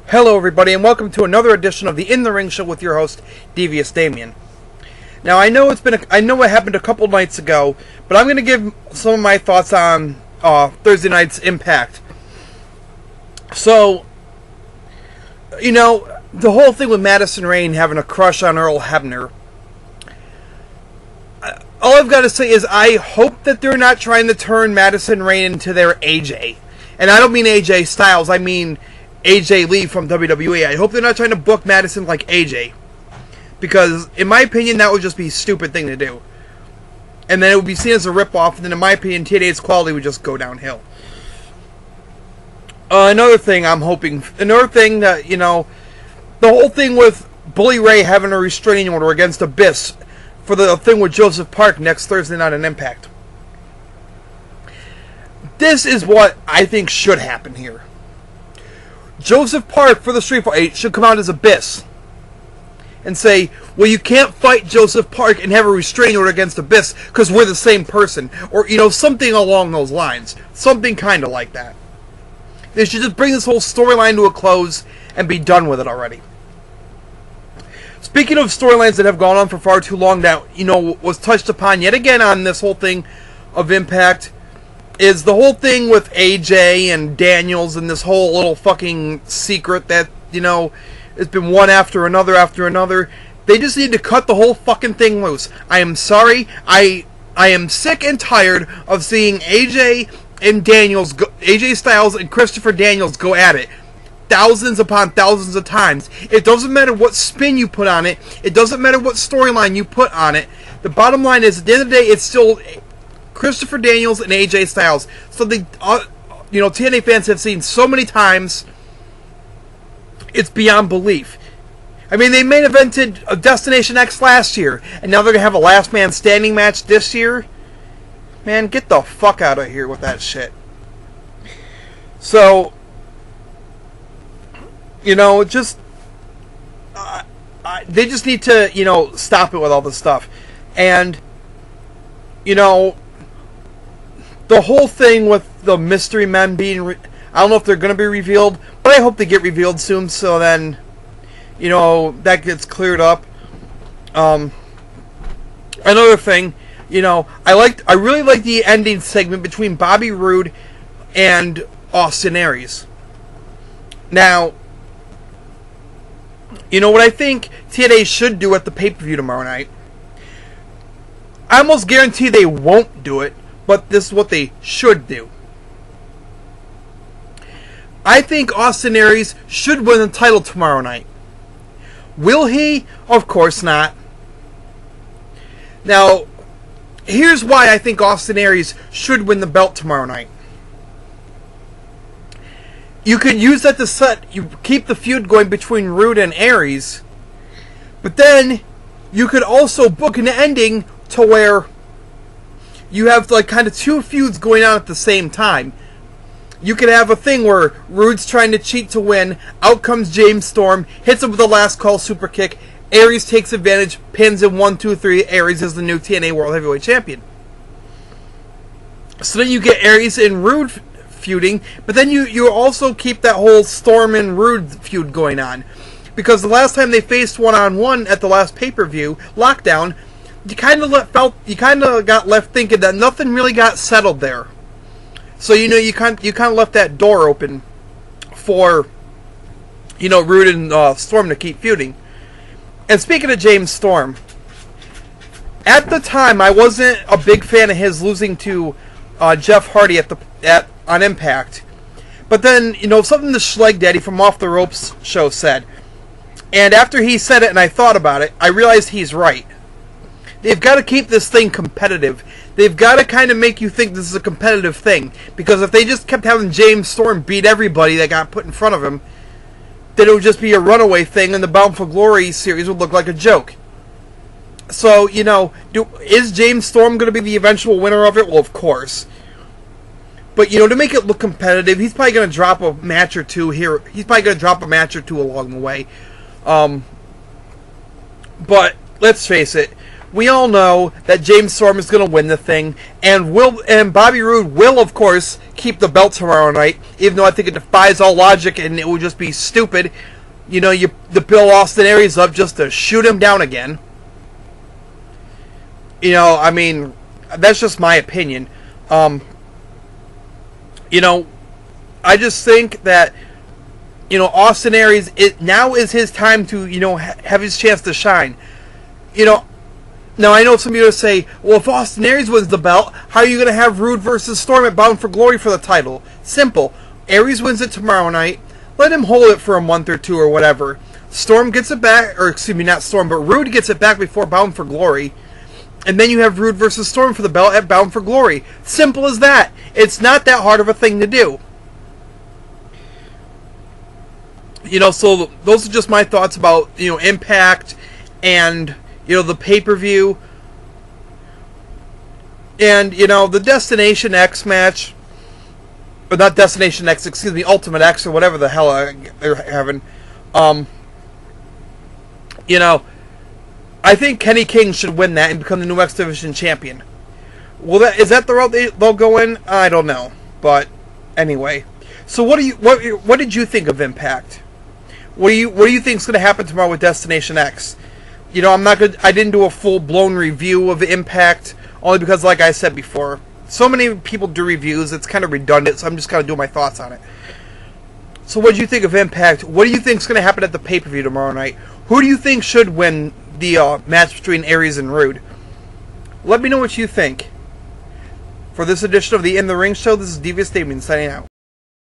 Hello everybody and welcome to another edition of the In the Ring Show with your host, Devious Damien. Now I know I know what happened a couple nights ago, but I'm going to give some of my thoughts on Thursday night's Impact. So, you know, the whole thing with Madison Rayne having a crush on Earl Hebner. All I've got to say is I hope that they're not trying to turn Madison Rayne into their AJ. And I don't mean AJ Styles, I mean AJ Lee from WWE. I hope they're not trying to book Madison like AJ. Because, in my opinion, that would just be a stupid thing to do. And then it would be seen as a ripoff, and then in my opinion, TNA's quality would just go downhill. Another thing that, you know, the whole thing with Bully Ray having a restraining order against Abyss for the thing with Joseph Park next Thursday night on Impact. This is what I think should happen here. Joseph Park for the Street Fight should come out as Abyss and say, well, you can't fight Joseph Park and have a restraining order against Abyss because we're the same person. Or, you know, something along those lines. Something kind of like that. They should just bring this whole storyline to a close and be done with it already. Speaking of storylines that have gone on for far too long that, you know, was touched upon yet again on this whole thing of Impact, is the whole thing with AJ and Daniels and this whole little fucking secret that, you know, it's been one after another after another. They just need to cut the whole fucking thing loose. I am sorry. I am sick and tired of seeing AJ and Daniels, AJ Styles and Christopher Daniels go at it thousands upon thousands of times. It doesn't matter what spin you put on it. It doesn't matter what storyline you put on it. The bottom line is, at the end of the day, it's still Christopher Daniels and AJ Styles. Something, you know, TNA fans have seen so many times, it's beyond belief. I mean, they main evented a Destination X last year, and now they're going to have a last man standing match this year? Man, get the fuck out of here with that shit. So, you know, just, they just need to, you know, stop it with all this stuff. And, you know, the whole thing with the mystery men being, I don't know if they're going to be revealed, but I hope they get revealed soon, so then, you know, that gets cleared up. Another thing, you know, I really like the ending segment between Bobby Roode and Austin Aries. Now, you know what I think TNA should do at the pay-per-view tomorrow night? I almost guarantee they won't do it, but this is what they should do. I think Austin Aries should win the title tomorrow night. Will he? Of course not. Now, here's why I think Austin Aries should win the belt tomorrow night. You could use that to you keep the feud going between Roode and Aries, but then you could also book an ending to where you have like kind of two feuds going on at the same time. You could have a thing where Roode's trying to cheat to win, out comes James Storm, hits him with the last call super kick, Aries takes advantage, pins him 1, 2, 3, Aries is the new TNA World Heavyweight Champion. So then you get Aries and Roode feuding, but then you also keep that whole Storm and Roode feud going on. Because the last time they faced one-on-one at the last pay-per-view, Lockdown, you kind of got left thinking that nothing really got settled there. So, you know, you kind of left that door open for, you know, Roode and Storm to keep feuding. And speaking of James Storm, at the time I wasn't a big fan of his losing to Jeff Hardy on Impact. But then, you know, something the Schleg Daddy from Off the Ropes show said. And after he said it and I thought about it, I realized he's right. They've got to keep this thing competitive. They've got to kind of make you think this is a competitive thing. Because if they just kept having James Storm beat everybody that got put in front of him, then it would just be a runaway thing and the Bound for Glory series would look like a joke. So, you know, is James Storm going to be the eventual winner of it? Well, of course. But, you know, to make it look competitive, he's probably going to drop a match or two here. He's probably going to drop a match or two along the way. But, let's face it, we all know that James Storm is going to win the thing, and Bobby Roode will, of course, keep the belt tomorrow night, even though I think it defies all logic and it would just be stupid. You know, to Bill Austin Aries up just to shoot him down again. You know, I mean, that's just my opinion. You know, I just think that, you know, Austin Aries, now is his time to, you know, have his chance to shine. You know, now I know some of you will say, well, if Austin Aries wins the belt, how are you going to have Roode versus Storm at Bound for Glory for the title? Simple. Aries wins it tomorrow night. Let him hold it for a month or two or whatever. Storm gets it back, or excuse me, not Storm, but Roode gets it back before Bound for Glory. And then you have Roode versus Storm for the belt at Bound for Glory. Simple as that. It's not that hard of a thing to do. You know, so those are just my thoughts about, you know, Impact and, you know, the pay-per-view. And, you know, the Destination X match. Or not Destination X, excuse me, Ultimate X or whatever the hell they're having. You know, I think Kenny King should win that and become the new X Division champion. Is that the route they'll go in? I don't know. But anyway. So what did you think of Impact? What do you think is going to happen tomorrow with Destination X? You know, I didn't do a full-blown review of Impact, only because, like I said before, so many people do reviews, it's kind of redundant, so I'm just kind of doing my thoughts on it. So what do you think of Impact? What do you think is going to happen at the pay-per-view tomorrow night? Who do you think should win the match between Aries and Roode? Let me know what you think. For this edition of the In the Ring Show, this is Devious Damien signing out.